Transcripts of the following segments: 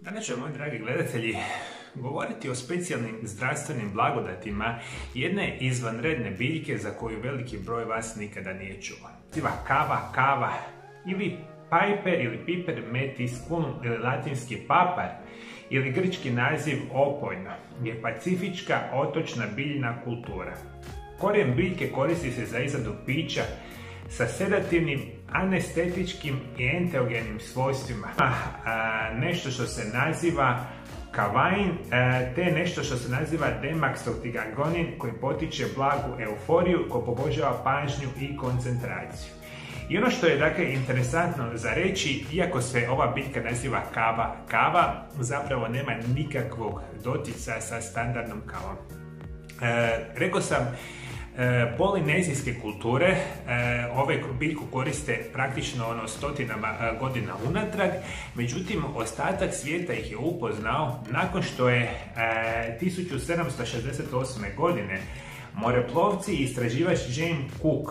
Danas ću, moji dragi gledatelji, govoriti o specijalnim zdravstvenim blagodatima jedne izvanredne biljke za koju veliki broj vas nikada nije čuo. Kava ili Piper ili Piper metisculum ili latinski papar ili grčki naziv opojno je pacifička otočna biljna kultura. Korijen biljke koristi se za izradu pića sa sedativnim, anestetičkim i enteogenim svojstvima. Nešto što se naziva kavain, te nešto što se naziva demaksoptigagonin koji potiče blagu euforiju, koji poboljšava pažnju i koncentraciju. I ono što je dakle interesantno za reći, iako se ova biljka naziva kava zapravo nema nikakvog dotica sa standardnom kavom. Rekao sam, polinezijske kulture ove biljku koriste praktično stotinama godina unatrag, međutim ostatak svijeta ih je upoznao nakon što je 1768. godine moreplovci i istraživač James Cook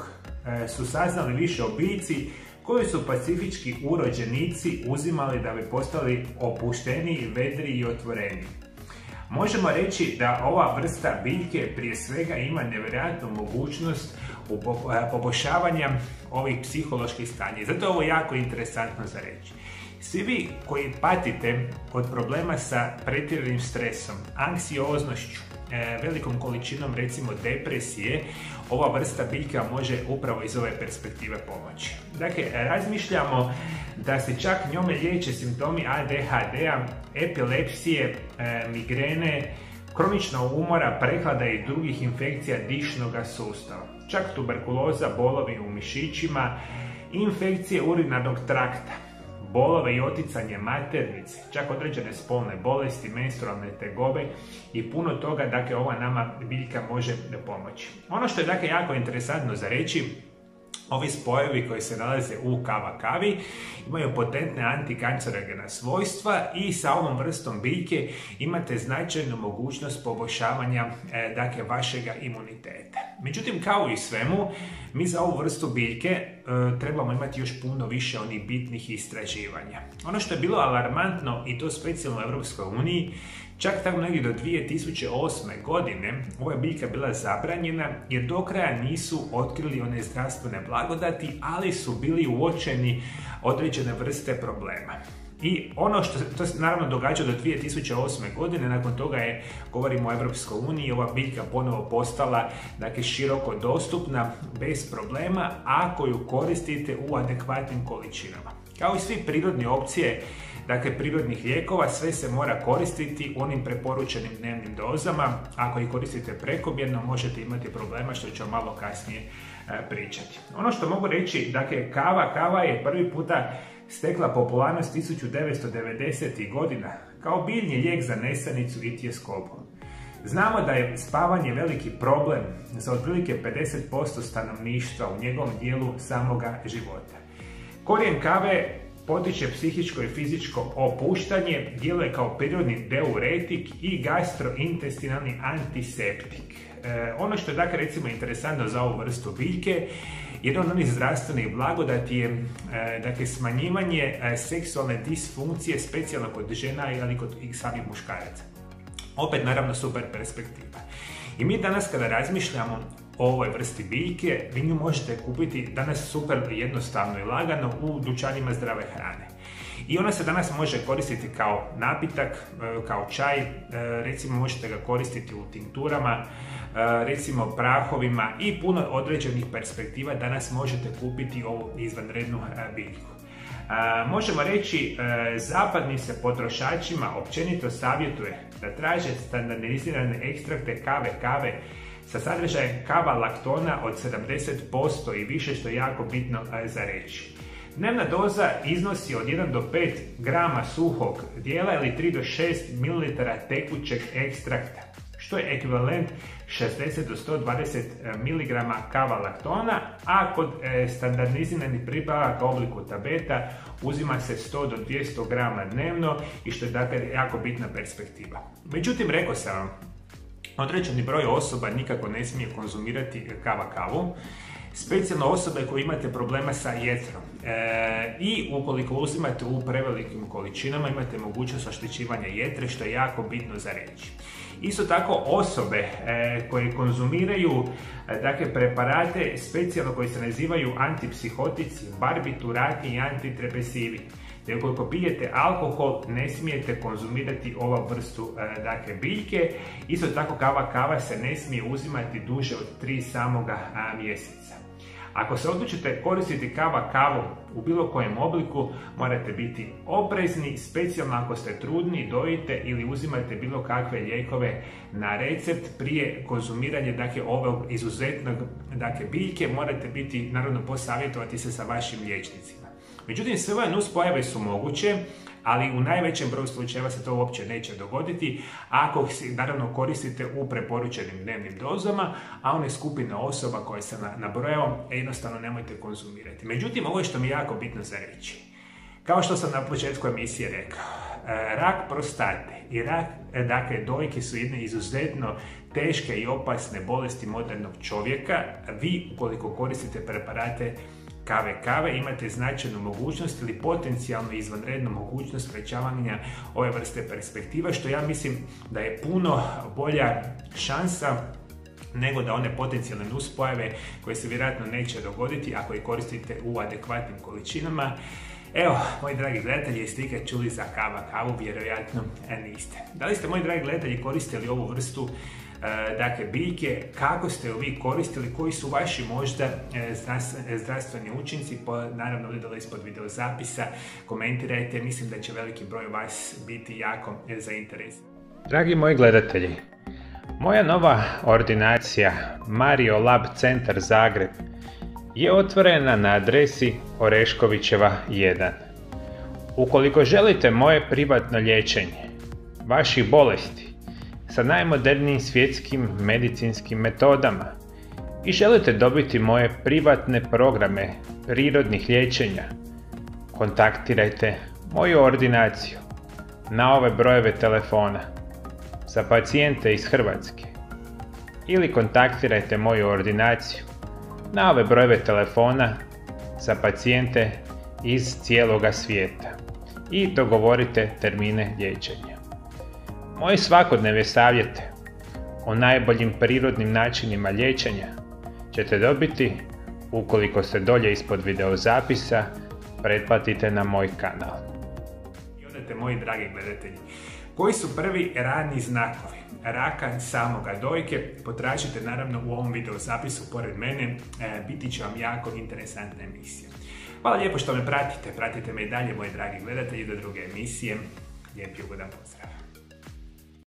su saznali više o biljci koju su pacifički urođenici uzimali da bi postali opušteniji, vedriji i otvoreniji. Možemo reći da ova vrsta biljke prije svega ima nevjerojatnu mogućnost poboljšavanja ovih psiholoških stanja. Zato je ovo jako interesantno za reći. Svi vi koji patite od problema sa pretjeranim stresom, anksioznošću, velikom količinom recimo depresije, ova vrsta biljka može upravo iz ove perspektive pomoći. Dakle, razmišljamo da se čak njome liječe simptomi ADHD-a, epilepsije, migrene, kroničnog umora, prehlada i drugih infekcija dišnog sustava. Čak tuberkuloza, bolovi u mišićima, infekcije urinarnog trakta, bolove i oticanje maternice, čak određene spolne bolesti, menstrualne tegobe i puno toga, dakle, ova nama biljka može pomoći. Ono što je dakle jako interesantno za reći, ovi spojevi koji se nalaze u kavi imaju potentne antikancerogena svojstva i sa ovom vrstom biljke imate značajnu mogućnost poboljšavanja dakle, vašega imuniteta. Međutim, kao i svemu, mi za ovu vrstu biljke trebamo imati još puno više onih bitnih istraživanja. Ono što je bilo alarmantno, i to specijalno u Europskoj uniji, čak tamo negdje do 2008. godine ova biljka bila zabranjena jer do kraja nisu otkrili one zdravstvene blagodati, ali su bili uočeni određene vrste problema. I ono što to se naravno događa do 2008. godine, nakon toga je, govorimo o Europskoj uniji, ova biljka ponovo postala dakle, široko dostupna bez problema ako ju koristite u adekvatnim količinama. Kao i svi prirodne opcije, dakle prirodnih lijekova, sve se mora koristiti u onim preporučenim dnevnim dozama. Ako ih koristite prekomjerno, možete imati problema, što ću malo kasnije pričati. Ono što mogu reći, dakle kava je prvi puta stekla popularnost 1990. godina kao biljni lijek za nesanicu i tjeskobu. Znamo da je spavanje veliki problem za otprilike 50% stanovništva u njegovom dijelu samoga života. Korijen kave potiče psihičko i fizičko opuštanje, djeluje kao prirodni diuretik i gastrointestinalni antiseptik. Ono što je dakle recimo interesantno za ovu vrstu biljke, jedan od onih zdravstvenih blagodati je dakle, smanjivanje seksualne disfunkcije, specijalno kod žena ali kod samih muškaraca. Opet naravno super perspektiva. I mi danas kada razmišljamo o ovoj vrsti biljke, vi nju možete kupiti danas super jednostavno i lagano u dućanima zdrave hrane. I ona se danas može koristiti kao napitak, kao čaj, recimo možete ga koristiti u tinkturama, recimo prahovima i puno određenih perspektiva danas možete kupiti ovu izvanrednu biljku. Možemo reći, zapadnim se potrošačima općenito savjetuje da traže standardizirane ekstrakte kave sa sadržajem kava-laktona od 70% i više, što je jako bitno za reći. Dnevna doza iznosi od 1 do 5 grama suhog dijela ili 3 do 6 ml tekućeg ekstrakta, što je ekvivalent 60 do 120 mg kava-laktona, a kod standardiziranih pripravaka u obliku tableta uzima se 100 do 200 grama dnevno i što je dakle jako bitna perspektiva. Međutim, rekao sam vam, određeni broj osoba nikako ne smije konzumirati kavu, specijalno osobe koje imate problema sa jetrom i ukoliko uzimate u prevelikim količinama imate mogućnost oštećivanja jetre, što je jako bitno za reći. Isto tako osobe koje konzumiraju preparate specijalno koji se nazivaju antipsihotici, barbiturati i antidepresivi. Te ukoliko pijete alkohol, ne smijete konzumirati ova vrstu biljke. Isto tako kava se ne smije uzimati duže od 3 samoga mjeseca. Ako se odlučite koristiti kavu u bilo kojem obliku, morate biti oprezni, specijalno ako ste trudni, dojite ili uzimate bilo kakve lijekove na recept prije konzumiranja ove izuzetnog biljke, morate biti, naravno, posavjetovati se sa vašim liječnicima. Međutim, sve ove nuspojave su moguće, ali u najvećem broju slučajeva se to uopće neće dogoditi ako ih naravno koristite u preporučenim dnevnim dozama, a one skupine osoba koje sam nabrojao jednostavno nemojte konzumirati. Međutim, ovo je što mi je jako bitno za reći. Kao što sam na početku emisije rekao, rak prostate i rak dojke su jedne izuzetno teške i opasne bolesti modernog čovjeka. Vi, ukoliko koristite preparate kave, imate značajnu mogućnost ili potencijalno izvanrednu mogućnost sprečavanja ove vrste perspektiva, što ja mislim da je puno bolja šansa nego da one potencijalne nuspojave koje se vjerojatno neće dogoditi ako ih koristite u adekvatnim količinama. Evo, moji dragi gledatelji, jeste ikad čuli za kavu? Vjerojatno niste. Da li ste, moji dragi gledatelji, koristili ovu vrstu biljke? Kako ste ju vi koristili? Koji su vaši možda zdravstveni učinci? Naravno, ovdje dole ispod video zapisa komentirajte, mislim da će veliki broj vas biti jako zainteresiran. Dragi moji gledatelji, moja nova ordinacija Mario Lab Centar Zagreb je otvorena na adresi Oreškovićeva 1. Ukoliko želite moje privatno liječenje vaših bolesti sa najmodernijim svjetskim medicinskim metodama i želite dobiti moje privatne programe prirodnih liječenja, kontaktirajte moju ordinaciju na ove brojeve telefona za pacijente iz Hrvatske ili kontaktirajte moju ordinaciju na ove brojeve telefona za pacijente iz cijeloga svijeta i dogovorite termine liječenja. Moje svakodnevne savjete o najboljim prirodnim načinima liječenja ćete dobiti ukoliko se dolje ispod video zapisa pretplatite na moj kanal. I odete, moji dragi gledatelji, koji su prvi rani znakovi raka samoga dojke? Potražite naravno u ovom video zapisu pored mene, biti će vam jako interesantna emisija. Hvala lijepo što me pratite me i dalje, moji dragi gledatelji, do druge emisije. Lijep i ugodan pozdrav.